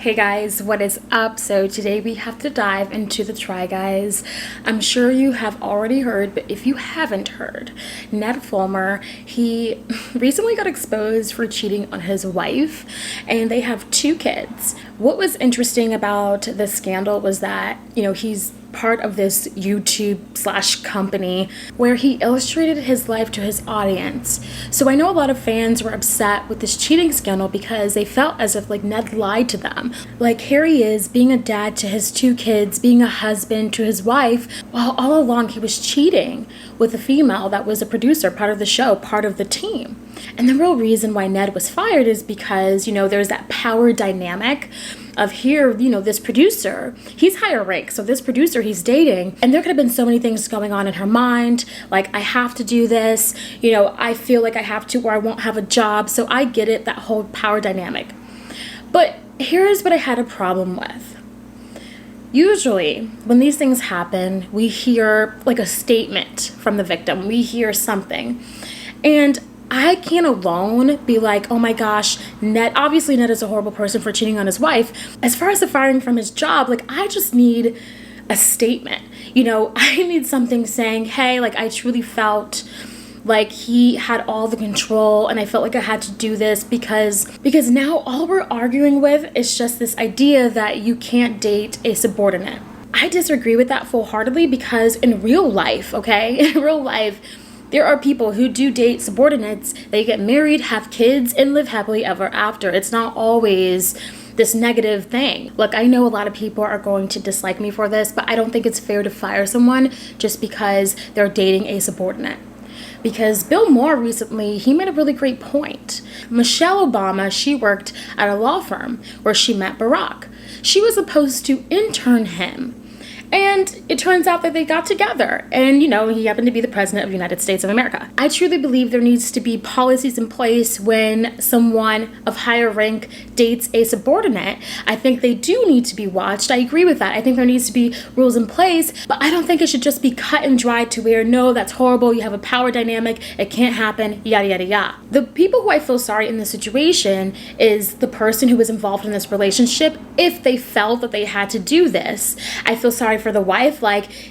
Hey guys, what is up? So today we have to dive into the Try Guys. I'm sure you have already heard, but if you haven't heard, Ned Fulmer, he recently got exposed for cheating on his wife, and they have 2 kids. What was interesting about this scandal was that, he's part of this YouTube / company where he illustrated his life to his audience. So I know a lot of fans were upset with this cheating scandal because they felt as if Ned lied to them. Here he is being a dad to his 2 kids, being a husband to his wife, while all along he was cheating with a female that was a producer, part of the show, part of the team. And the real reason why Ned was fired is because, there's that power dynamic of here, this producer, he's higher rank. So this producer he's dating, and there could have been so many things going on in her mind. I have to do this, I feel like I have to or I won't have a job. So I get it, that whole power dynamic. But here's what I had a problem with. Usually when these things happen, we hear a statement from the victim. We hear something. And I can't alone be like, oh my gosh, Ned is a horrible person for cheating on his wife. As far as the firing from his job, I just need a statement. I need something saying, hey, I truly felt like he had all the control and I felt like I had to do this because now all we're arguing with is just this idea that you can't date a subordinate. I disagree with that full-heartedly because in real life, there are people who do date subordinates. They get married, have kids, and live happily ever after. It's not always this negative thing. Look, I know a lot of people are going to dislike me for this, but I don't think it's fair to fire someone just because they're dating a subordinate. Because Bill Maher recently, he made a really great point. Michelle Obama, she worked at a law firm where she met Barack. She was supposed to intern him. And it turns out that they got together and, he happened to be the president of the United States of America. I truly believe there needs to be policies in place when someone of higher rank dates a subordinate. I think they do need to be watched. I agree with that. I think there needs to be rules in place, but I don't think it should just be cut and dried to where, no, that's horrible. You have a power dynamic. It can't happen, yada, yada, yada. The people who I feel sorry in this situation is the person who was involved in this relationship. If they felt that they had to do this, I feel sorry for the wife.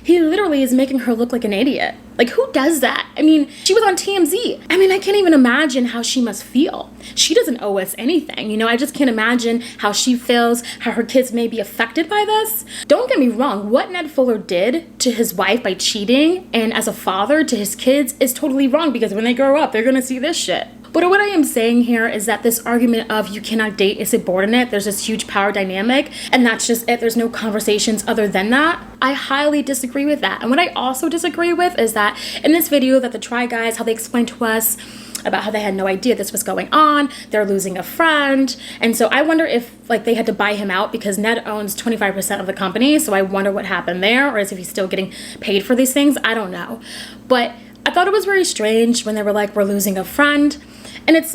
He literally is making her look like an idiot. Who does that? She was on TMZ. I can't even imagine how she must feel. She doesn't owe us anything. I just can't imagine how she feels, how her kids may be affected by this. Don't get me wrong. What Ned Fuller did to his wife by cheating and as a father to his kids is totally wrong because when they grow up, they're going to see this shit. But what I am saying here is that this argument of you cannot date a subordinate, there's this huge power dynamic, and that's just it. There's no conversations other than that. I highly disagree with that. And what I also disagree with is that in this video that the Try Guys, how they explained to us about how they had no idea this was going on, they're losing a friend. And so I wonder if they had to buy him out because Ned owns 25% of the company. So I wonder what happened there, or is if he's still getting paid for these things. I don't know. But I thought it was very strange when they were we're losing a friend. And it's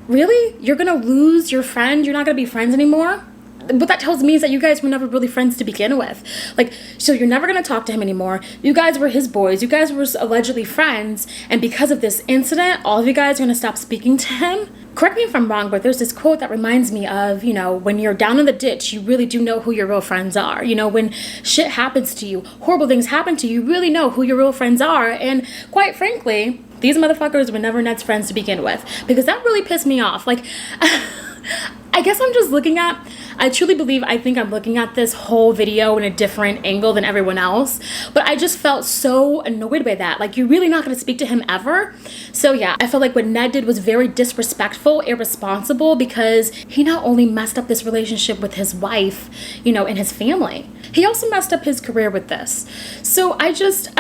really? You're gonna lose your friend? You're not gonna be friends anymore? What that tells me is that you guys were never really friends to begin with. So you're never gonna talk to him anymore. You guys were his boys. You guys were allegedly friends. And because of this incident, all of you guys are gonna stop speaking to him? Correct me if I'm wrong, but there's this quote that reminds me of, when you're down in the ditch, you really do know who your real friends are. When shit happens to you, horrible things happen to you, you really know who your real friends are. And quite frankly, these motherfuckers were never Ned's friends to begin with, because that really pissed me off. I guess I truly believe I think I'm looking at this whole video in a different angle than everyone else, but I just felt so annoyed by that. You're really not going to speak to him ever? So yeah, I felt like what Ned did was very disrespectful, irresponsible, because he not only messed up this relationship with his wife, and his family, he also messed up his career with this. So I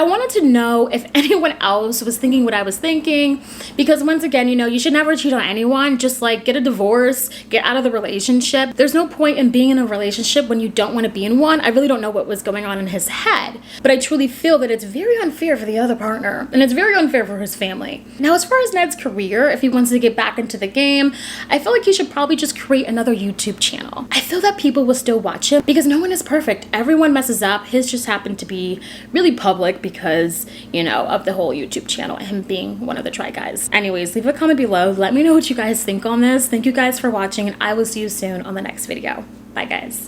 wanted to know if anyone else was thinking what I was thinking, because once again, you should never cheat on anyone. Just get a divorce, get out of the relationship. There's no point in being in a relationship when you don't want to be in one. I really don't know what was going on in his head, but I truly feel that it's very unfair for the other partner, and it's very unfair for his family. Now, as far as Ned's career, if he wants to get back into the game, I feel like he should probably just create another YouTube channel. I feel that people will still watch him because no one is perfect. Everyone messes up. His just happened to be really public because, of the whole YouTube channel and him being one of the Try Guys. Anyways, leave a comment below. Let me know what you guys think on this. Thank you guys for watching, and I will see you soon on the next video. Bye, guys.